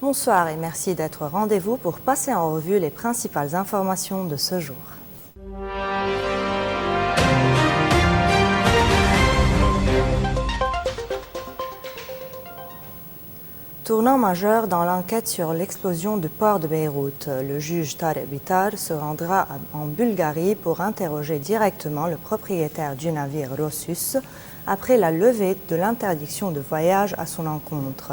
Bonsoir et merci d'être au rendez-vous pour passer en revue les principales informations de ce jour. Tournant majeur dans l'enquête sur l'explosion du port de Beyrouth, le juge Tarek Bitar se rendra en Bulgarie pour interroger directement le propriétaire du navire Rosus après la levée de l'interdiction de voyage à son encontre.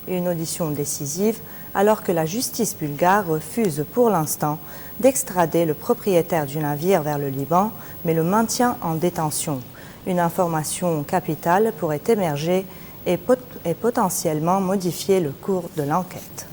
Une audition décisive alors que la justice bulgare refuse pour l'instant d'extrader le propriétaire du navire vers le Liban, mais le maintient en détention. Une information capitale pourrait émerger et potentiellement modifier le cours de l'enquête.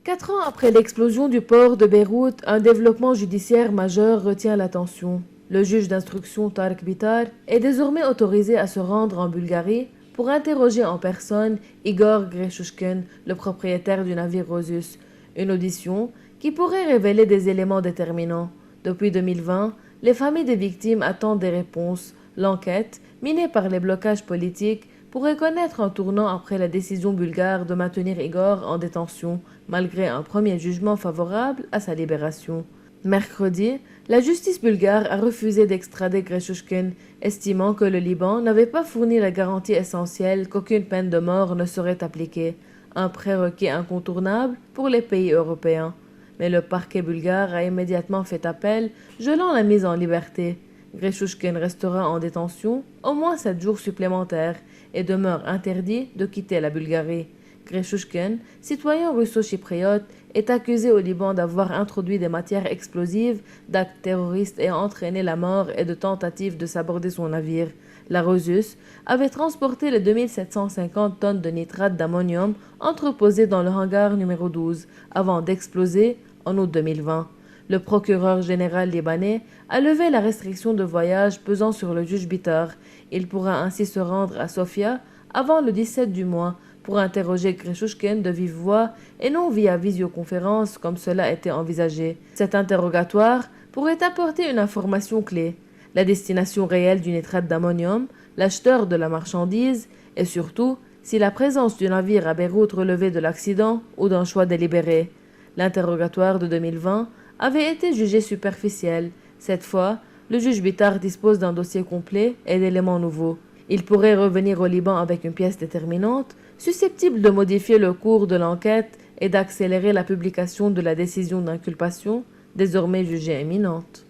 4 ans après l'explosion du port de Beyrouth, un développement judiciaire majeur retient l'attention. Le juge d'instruction Tarek Bitar est désormais autorisé à se rendre en Bulgarie pour interroger en personne Igor Greshushkin, le propriétaire du navire Rosus. Une audition qui pourrait révéler des éléments déterminants. Depuis 2020, les familles des victimes attendent des réponses. L'enquête, minée par les blocages politiques, pourrait connaître un tournant après la décision bulgare de maintenir Igor en détention, malgré un premier jugement favorable à sa libération. Mercredi, la justice bulgare a refusé d'extrader Greshushkin, estimant que le Liban n'avait pas fourni la garantie essentielle qu'aucune peine de mort ne serait appliquée, un prérequis incontournable pour les pays européens. Mais le parquet bulgare a immédiatement fait appel, gelant la mise en liberté. Greshushkin restera en détention au moins 7 jours supplémentaires et demeure interdit de quitter la Bulgarie. Greshushkin, citoyen russo-chypriote, est accusé au Liban d'avoir introduit des matières explosives, d'actes terroristes ayant entraîné la mort et de tentatives de saborder son navire. La Rosus avait transporté les 2750 tonnes de nitrate d'ammonium entreposées dans le hangar numéro 12 avant d'exploser en août 2020. Le procureur général libanais a levé la restriction de voyage pesant sur le juge Bitar. Il pourra ainsi se rendre à Sofia avant le 17 du mois pour interroger Greshushkin de vive voix et non via visioconférence comme cela était envisagé. Cet interrogatoire pourrait apporter une information clé, la destination réelle du nitrate d'ammonium, l'acheteur de la marchandise et surtout si la présence du navire à Beyrouth relevait de l'accident ou d'un choix délibéré. L'interrogatoire de 2020 avait été jugé superficiel. Cette fois, le juge Bitar dispose d'un dossier complet et d'éléments nouveaux. Il pourrait revenir au Liban avec une pièce déterminante, susceptible de modifier le cours de l'enquête et d'accélérer la publication de la décision d'inculpation, désormais jugée imminente.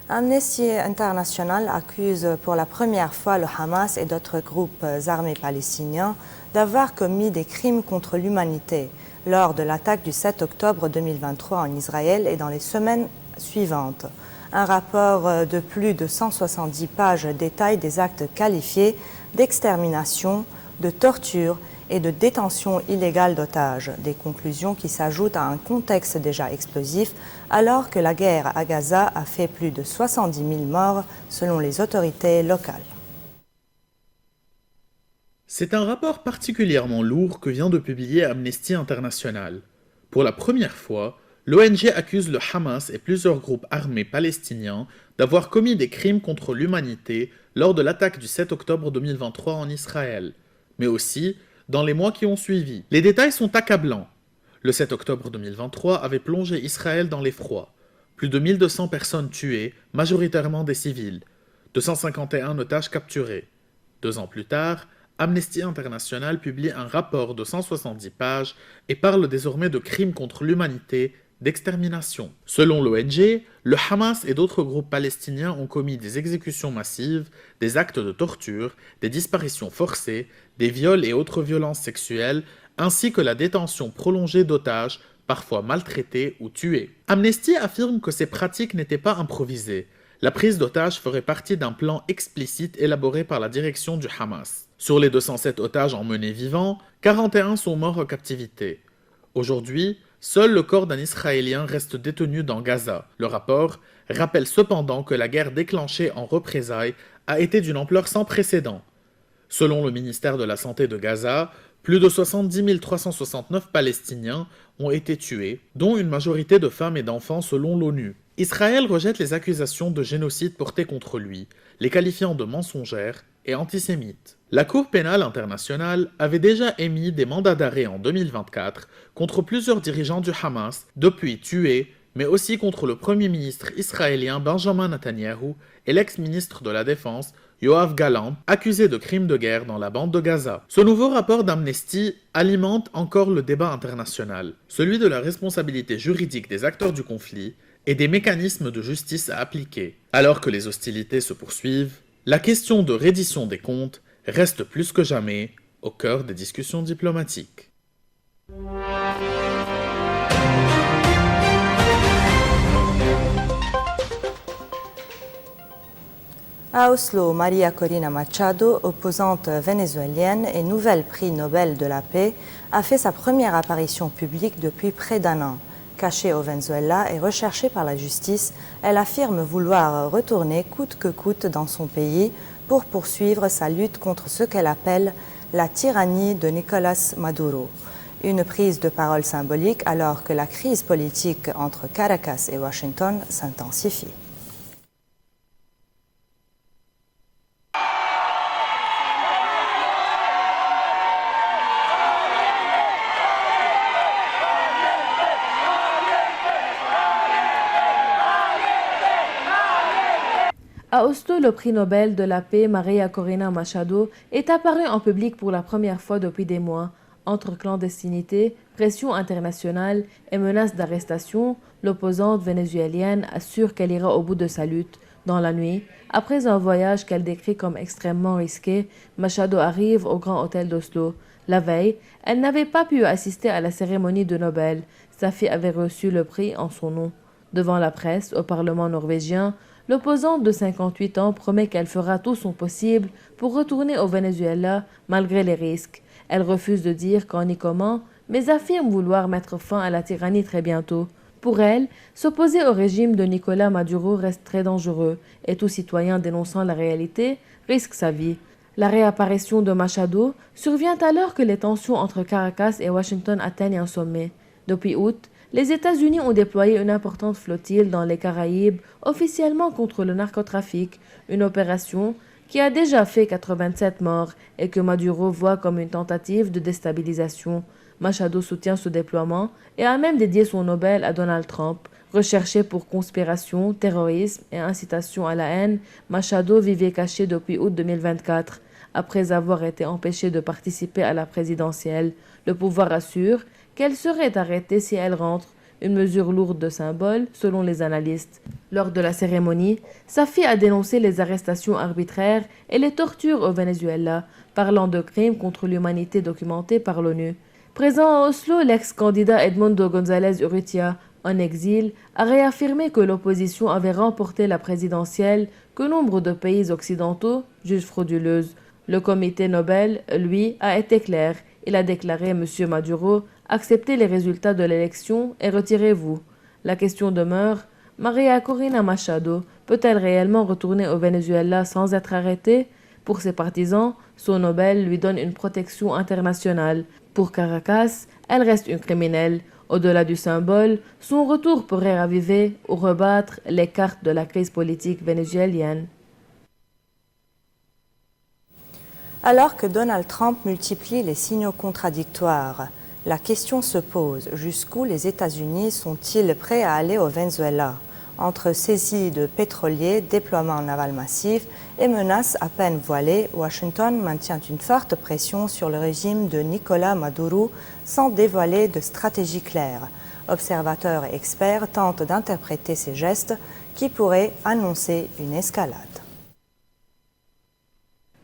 Amnesty International accuse pour la première fois le Hamas et d'autres groupes armés palestiniens d'avoir commis des crimes contre l'humanité lors de l'attaque du 7 octobre 2023 en Israël et dans les semaines suivantes. Un rapport de plus de 170 pages détaille des actes qualifiés d'extermination, de torture et de détention illégale d'otages, des conclusions qui s'ajoutent à un contexte déjà explosif alors que la guerre à Gaza a fait plus de 70 000 morts selon les autorités locales. C'est un rapport particulièrement lourd que vient de publier Amnesty International. Pour la première fois, l'ONG accuse le Hamas et plusieurs groupes armés palestiniens d'avoir commis des crimes contre l'humanité lors de l'attaque du 7 octobre 2023 en Israël, mais aussi dans les mois qui ont suivi. Les détails sont accablants. Le 7 octobre 2023 avait plongé Israël dans l'effroi. Plus de 1200 personnes tuées, majoritairement des civils. 251 otages capturés. 2 ans plus tard, Amnesty International publie un rapport de 170 pages et parle désormais de crimes contre l'humanité, d'extermination. Selon l'ONG, le Hamas et d'autres groupes palestiniens ont commis des exécutions massives, des actes de torture, des disparitions forcées, des viols et autres violences sexuelles, ainsi que la détention prolongée d'otages, parfois maltraités ou tués. Amnesty affirme que ces pratiques n'étaient pas improvisées. La prise d'otages ferait partie d'un plan explicite élaboré par la direction du Hamas. Sur les 207 otages emmenés vivants, 41 sont morts en captivité. Aujourd'hui, seul le corps d'un Israélien reste détenu dans Gaza. Le rapport rappelle cependant que la guerre déclenchée en représailles a été d'une ampleur sans précédent. Selon le ministère de la Santé de Gaza, plus de 70 369 Palestiniens ont été tués, dont une majorité de femmes et d'enfants selon l'ONU. Israël rejette les accusations de génocide portées contre lui, les qualifiant de mensongères et antisémites. La Cour pénale internationale avait déjà émis des mandats d'arrêt en 2024 contre plusieurs dirigeants du Hamas, depuis tués, mais aussi contre le premier ministre israélien Benjamin Netanyahou et l'ex-ministre de la Défense Yoav Gallant, accusés de crimes de guerre dans la bande de Gaza. Ce nouveau rapport d'Amnesty alimente encore le débat international, celui de la responsabilité juridique des acteurs du conflit et des mécanismes de justice à appliquer. Alors que les hostilités se poursuivent, la question de reddition des comptes reste plus que jamais au cœur des discussions diplomatiques. À Oslo, Maria Corina Machado, opposante vénézuélienne et nouvelle prix Nobel de la paix, a fait sa première apparition publique depuis près d'un an. Cachée au Venezuela et recherchée par la justice, elle affirme vouloir retourner coûte que coûte dans son pays pour poursuivre sa lutte contre ce qu'elle appelle la tyrannie de Nicolás Maduro. Une prise de parole symbolique alors que la crise politique entre Caracas et Washington s'intensifie. À Oslo, le prix Nobel de la paix Maria Corina Machado est apparu en public pour la première fois depuis des mois. Entre clandestinité, pression internationale et menaces d'arrestation, l'opposante vénézuélienne assure qu'elle ira au bout de sa lutte. Dans la nuit, après un voyage qu'elle décrit comme extrêmement risqué, Machado arrive au Grand Hôtel d'Oslo. La veille, elle n'avait pas pu assister à la cérémonie de Nobel. Sa fille avait reçu le prix en son nom. Devant la presse, au Parlement norvégien, l'opposante de 58 ans promet qu'elle fera tout son possible pour retourner au Venezuela malgré les risques. Elle refuse de dire quand ni comment, mais affirme vouloir mettre fin à la tyrannie très bientôt. Pour elle, s'opposer au régime de Nicolás Maduro reste très dangereux et tout citoyen dénonçant la réalité risque sa vie. La réapparition de Machado survient alors que les tensions entre Caracas et Washington atteignent un sommet. Depuis août, les États-Unis ont déployé une importante flottille dans les Caraïbes, officiellement contre le narcotrafic, une opération qui a déjà fait 87 morts et que Maduro voit comme une tentative de déstabilisation. Machado soutient ce déploiement et a même dédié son Nobel à Donald Trump. Recherché pour conspiration, terrorisme et incitation à la haine, Machado vivait caché depuis août 2024. Après avoir été empêchée de participer à la présidentielle, le pouvoir assure qu'elle serait arrêtée si elle rentre, une mesure lourde de symbole selon les analystes. Lors de la cérémonie, sa fille a dénoncé les arrestations arbitraires et les tortures au Venezuela, parlant de crimes contre l'humanité documentés par l'ONU. Présent à Oslo, l'ex-candidat Edmundo González Urrutia, en exil, a réaffirmé que l'opposition avait remporté la présidentielle que nombre de pays occidentaux jugent frauduleuse. Le comité Nobel, lui, a été clair. Il a déclaré « Monsieur Maduro, acceptez les résultats de l'élection et retirez-vous ». La question demeure, Maria Corina Machado peut-elle réellement retourner au Venezuela sans être arrêtée? Pour ses partisans, son Nobel lui donne une protection internationale. Pour Caracas, elle reste une criminelle. Au-delà du symbole, son retour pourrait raviver ou rebattre les cartes de la crise politique vénézuélienne. Alors que Donald Trump multiplie les signaux contradictoires, la question se pose, jusqu'où les États-Unis sont-ils prêts à aller au Venezuela? Entre saisie de pétroliers, déploiement naval massif et menaces à peine voilées, Washington maintient une forte pression sur le régime de Nicolás Maduro sans dévoiler de stratégie claire. Observateurs et experts tentent d'interpréter ces gestes qui pourraient annoncer une escalade.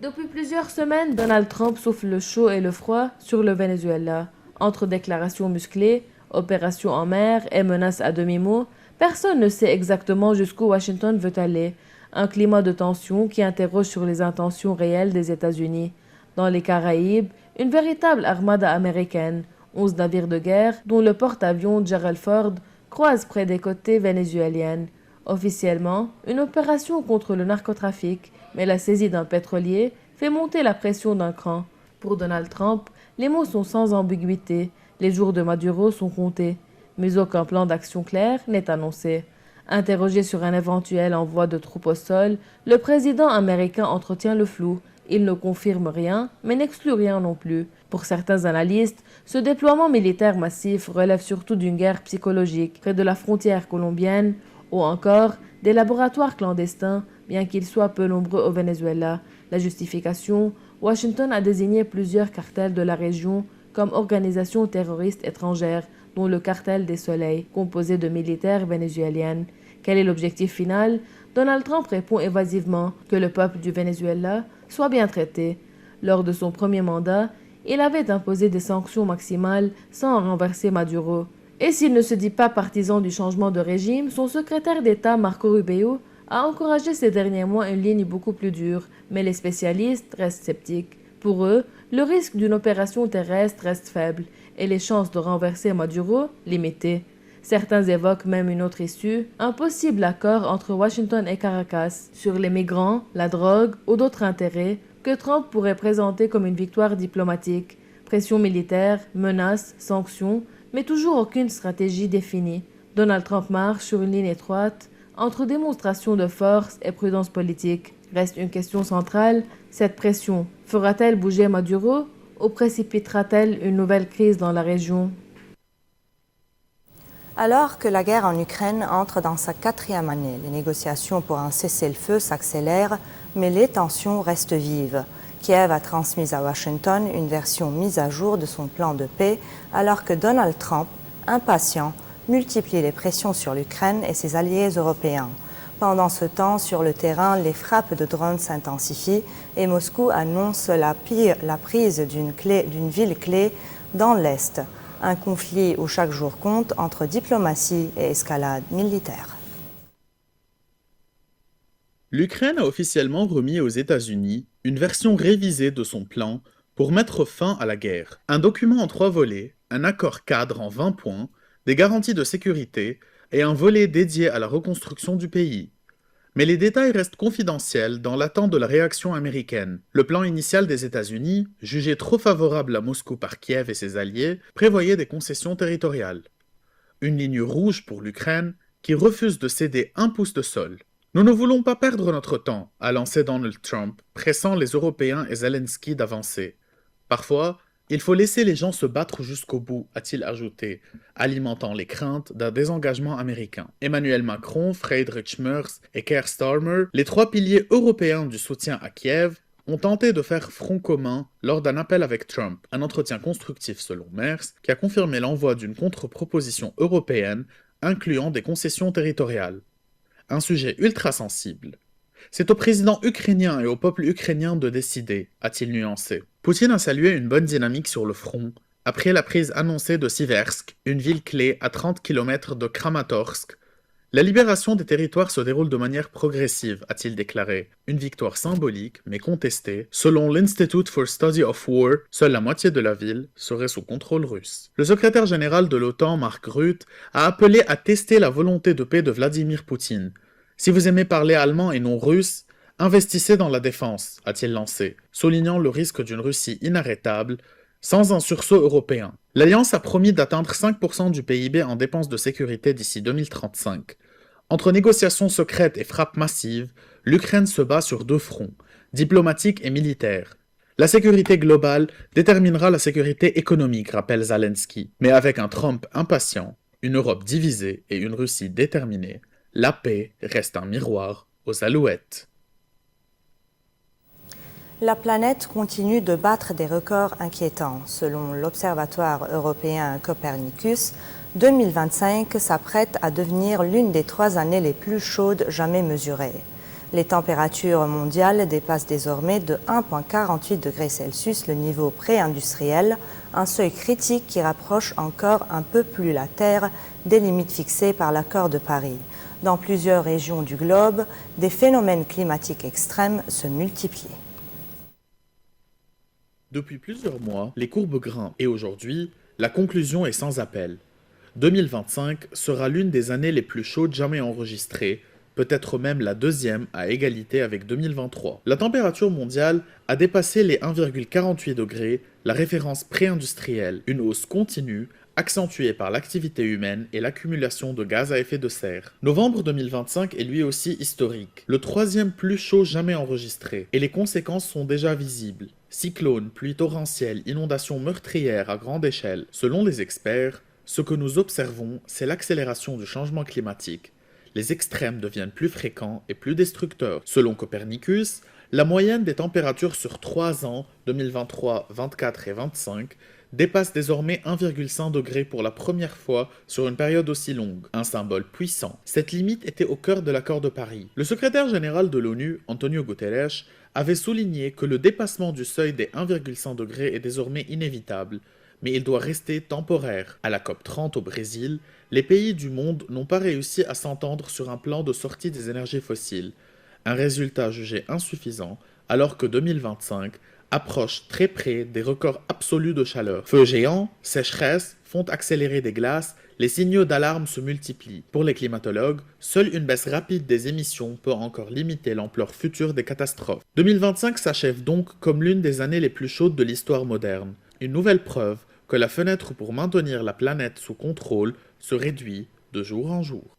Depuis plusieurs semaines, Donald Trump souffle le chaud et le froid sur le Venezuela. Entre déclarations musclées, opérations en mer et menaces à demi-mot, personne ne sait exactement jusqu'où Washington veut aller. Un climat de tension qui interroge sur les intentions réelles des États-Unis. Dans les Caraïbes, une véritable armada américaine, 11 navires de guerre, dont le porte-avions Gerald Ford croise près des côtes vénézuéliennes. Officiellement, une opération contre le narcotrafic, mais la saisie d'un pétrolier fait monter la pression d'un cran. Pour Donald Trump, les mots sont sans ambiguïté. Les jours de Maduro sont comptés. Mais aucun plan d'action clair n'est annoncé. Interrogé sur un éventuel envoi de troupes au sol, le président américain entretient le flou. Il ne confirme rien, mais n'exclut rien non plus. Pour certains analystes, ce déploiement militaire massif relève surtout d'une guerre psychologique près de la frontière colombienne ou encore des laboratoires clandestins, bien qu'ils soient peu nombreux au Venezuela. La justification, Washington a désigné plusieurs cartels de la région comme organisations terroristes étrangères, dont le cartel des Soleils, composé de militaires vénézuéliennes. Quel est l'objectif final? Donald Trump répond évasivement que le peuple du Venezuela soit bien traité. Lors de son premier mandat, il avait imposé des sanctions maximales sans renverser Maduro. Et s'il ne se dit pas partisan du changement de régime, son secrétaire d'État Marco Rubio a encouragé ces derniers mois une ligne beaucoup plus dure, mais les spécialistes restent sceptiques. Pour eux, le risque d'une opération terrestre reste faible et les chances de renverser Maduro limitées. Certains évoquent même une autre issue, un possible accord entre Washington et Caracas sur les migrants, la drogue ou d'autres intérêts que Trump pourrait présenter comme une victoire diplomatique. Pression militaire, menaces, sanctions, mais toujours aucune stratégie définie. Donald Trump marche sur une ligne étroite entre démonstration de force et prudence politique. Reste une question centrale, cette pression fera-t-elle bouger Maduro ou précipitera-t-elle une nouvelle crise dans la région? Alors que la guerre en Ukraine entre dans sa 4e année, les négociations pour un cessez-le-feu s'accélèrent, mais les tensions restent vives. Kiev a transmis à Washington une version mise à jour de son plan de paix, alors que Donald Trump, impatient, multiplie les pressions sur l'Ukraine et ses alliés européens. Pendant ce temps, sur le terrain, les frappes de drones s'intensifient et Moscou annonce la prise d'une ville clé dans l'Est. Un conflit où chaque jour compte entre diplomatie et escalade militaire. L'Ukraine a officiellement remis aux États-Unis une version révisée de son plan pour mettre fin à la guerre. Un document en 3 volets, un accord cadre en 20 points, des garanties de sécurité et un volet dédié à la reconstruction du pays. Mais les détails restent confidentiels dans l'attente de la réaction américaine. Le plan initial des États-Unis, jugé trop favorable à Moscou par Kiev et ses alliés, prévoyait des concessions territoriales. Une ligne rouge pour l'Ukraine qui refuse de céder un pouce de sol. Nous ne voulons pas perdre notre temps, a lancé Donald Trump, pressant les Européens et Zelensky d'avancer. Parfois, il faut laisser les gens se battre jusqu'au bout, a-t-il ajouté, alimentant les craintes d'un désengagement américain. Emmanuel Macron, Friedrich Merz et Keir Starmer, les 3 piliers européens du soutien à Kiev, ont tenté de faire front commun lors d'un appel avec Trump, un entretien constructif selon Merz, qui a confirmé l'envoi d'une contre-proposition européenne incluant des concessions territoriales. Un sujet ultra sensible. C'est au président ukrainien et au peuple ukrainien de décider, a-t-il nuancé. Poutine a salué une bonne dynamique sur le front, après la prise annoncée de Siversk, une ville clé à 30 km de Kramatorsk. La libération des territoires se déroule de manière progressive, a-t-il déclaré. Une victoire symbolique, mais contestée. Selon l'Institute for Study of War, seule la moitié de la ville serait sous contrôle russe. Le secrétaire général de l'OTAN, Mark Rutte, a appelé à tester la volonté de paix de Vladimir Poutine. Si vous aimez parler allemand et non russe, investissez dans la défense, a-t-il lancé, soulignant le risque d'une Russie inarrêtable, sans un sursaut européen. L'Alliance a promis d'atteindre 5% du PIB en dépenses de sécurité d'ici 2035. Entre négociations secrètes et frappes massives, l'Ukraine se bat sur 2 fronts, diplomatique et militaire. La sécurité globale déterminera la sécurité économique, rappelle Zelensky. Mais avec un Trump impatient, une Europe divisée et une Russie déterminée, la paix reste un miroir aux alouettes. La planète continue de battre des records inquiétants. Selon l'Observatoire européen Copernicus, 2025 s'apprête à devenir l'une des 3 années les plus chaudes jamais mesurées. Les températures mondiales dépassent désormais de 1,48 degrés Celsius le niveau pré-industriel, un seuil critique qui rapproche encore un peu plus la Terre des limites fixées par l'accord de Paris. Dans plusieurs régions du globe, des phénomènes climatiques extrêmes se multiplient. Depuis plusieurs mois, les courbes grimpent et aujourd'hui, la conclusion est sans appel. 2025 sera l'une des années les plus chaudes jamais enregistrées, peut-être même la deuxième à égalité avec 2023. La température mondiale a dépassé les 1,48 degrés, la référence pré-industrielle, une hausse continue, accentuée par l'activité humaine et l'accumulation de gaz à effet de serre. Novembre 2025 est lui aussi historique, le troisième plus chaud jamais enregistré, et les conséquences sont déjà visibles. Cyclones, pluies torrentielles, inondations meurtrières à grande échelle. Selon les experts, ce que nous observons, c'est l'accélération du changement climatique. Les extrêmes deviennent plus fréquents et plus destructeurs. Selon Copernicus, la moyenne des températures sur 3 ans, 2023, 24 et 25, dépasse désormais 1,5 degré pour la première fois sur une période aussi longue, un symbole puissant. Cette limite était au cœur de l'accord de Paris. Le secrétaire général de l'ONU, Antonio Guterres, avait souligné que le dépassement du seuil des 1,5 degrés est désormais inévitable, mais il doit rester temporaire. À la COP30 au Brésil, les pays du monde n'ont pas réussi à s'entendre sur un plan de sortie des énergies fossiles, un résultat jugé insuffisant alors que 2025 approche très près des records absolus de chaleur. Feux géants, sécheresses, fonte accélérée des glaces, les signaux d'alarme se multiplient. Pour les climatologues, seule une baisse rapide des émissions peut encore limiter l'ampleur future des catastrophes. 2025 s'achève donc comme l'une des années les plus chaudes de l'histoire moderne. Une nouvelle preuve que la fenêtre pour maintenir la planète sous contrôle se réduit de jour en jour.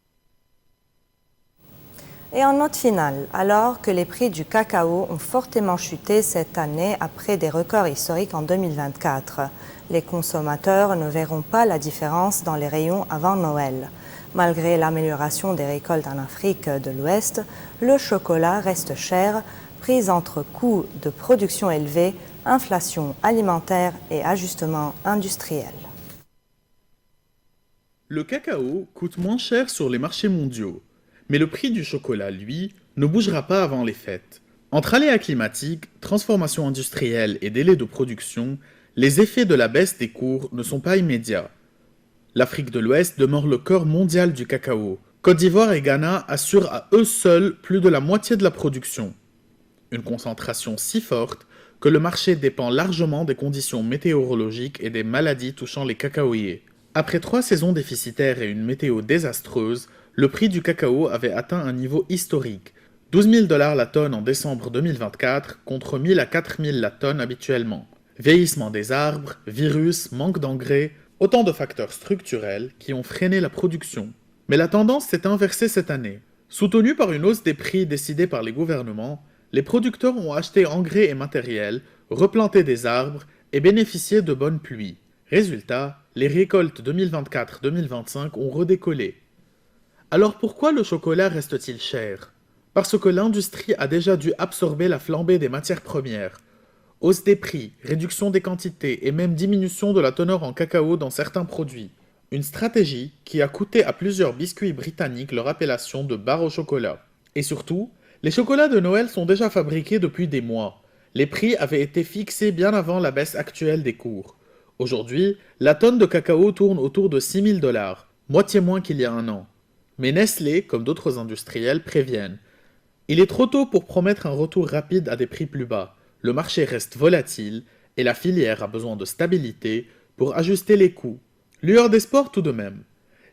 Et en note finale, alors que les prix du cacao ont fortement chuté cette année après des records historiques en 2024, les consommateurs ne verront pas la différence dans les rayons avant Noël. Malgré l'amélioration des récoltes en Afrique de l'Ouest, le chocolat reste cher, pris entre coûts de production élevés, inflation alimentaire et ajustement industriel. Le cacao coûte moins cher sur les marchés mondiaux. Mais le prix du chocolat, lui, ne bougera pas avant les fêtes. Entre aléas climatiques, transformation industrielle et délais de production, les effets de la baisse des cours ne sont pas immédiats. L'Afrique de l'Ouest demeure le cœur mondial du cacao. Côte d'Ivoire et Ghana assurent à eux seuls plus de la moitié de la production. Une concentration si forte que le marché dépend largement des conditions météorologiques et des maladies touchant les cacaoyers. Après 3 saisons déficitaires et une météo désastreuse, le prix du cacao avait atteint un niveau historique, 12 000 $ la tonne en décembre 2024 contre 1 000 à 4 000 la tonne habituellement. Vieillissement des arbres, virus, manque d'engrais, autant de facteurs structurels qui ont freiné la production. Mais la tendance s'est inversée cette année. Soutenue par une hausse des prix décidée par les gouvernements, les producteurs ont acheté engrais et matériel, replanté des arbres et bénéficié de bonnes pluies. Résultat, les récoltes 2024-2025 ont redécollé. Alors pourquoi le chocolat reste-t-il cher? Parce que l'industrie a déjà dû absorber la flambée des matières premières. Hausse des prix, réduction des quantités et même diminution de la teneur en cacao dans certains produits. Une stratégie qui a coûté à plusieurs biscuits britanniques leur appellation de barre au chocolat. Et surtout, les chocolats de Noël sont déjà fabriqués depuis des mois. Les prix avaient été fixés bien avant la baisse actuelle des cours. Aujourd'hui, la tonne de cacao tourne autour de 6 000 $, moitié moins qu'il y a un an. Mais Nestlé, comme d'autres industriels, préviennent. Il est trop tôt pour promettre un retour rapide à des prix plus bas. Le marché reste volatile et la filière a besoin de stabilité pour ajuster les coûts. Lueur d'espoir tout de même.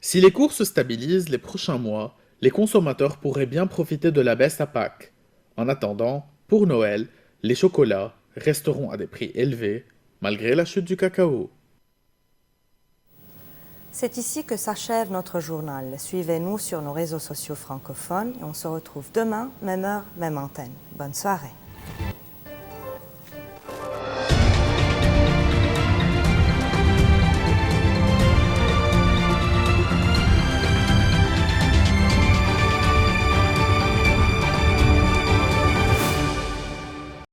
Si les cours se stabilisent les prochains mois, les consommateurs pourraient bien profiter de la baisse à Pâques. En attendant, pour Noël, les chocolats resteront à des prix élevés malgré la chute du cacao. C'est ici que s'achève notre journal. Suivez-nous sur nos réseaux sociaux francophones et on se retrouve demain, même heure, même antenne. Bonne soirée.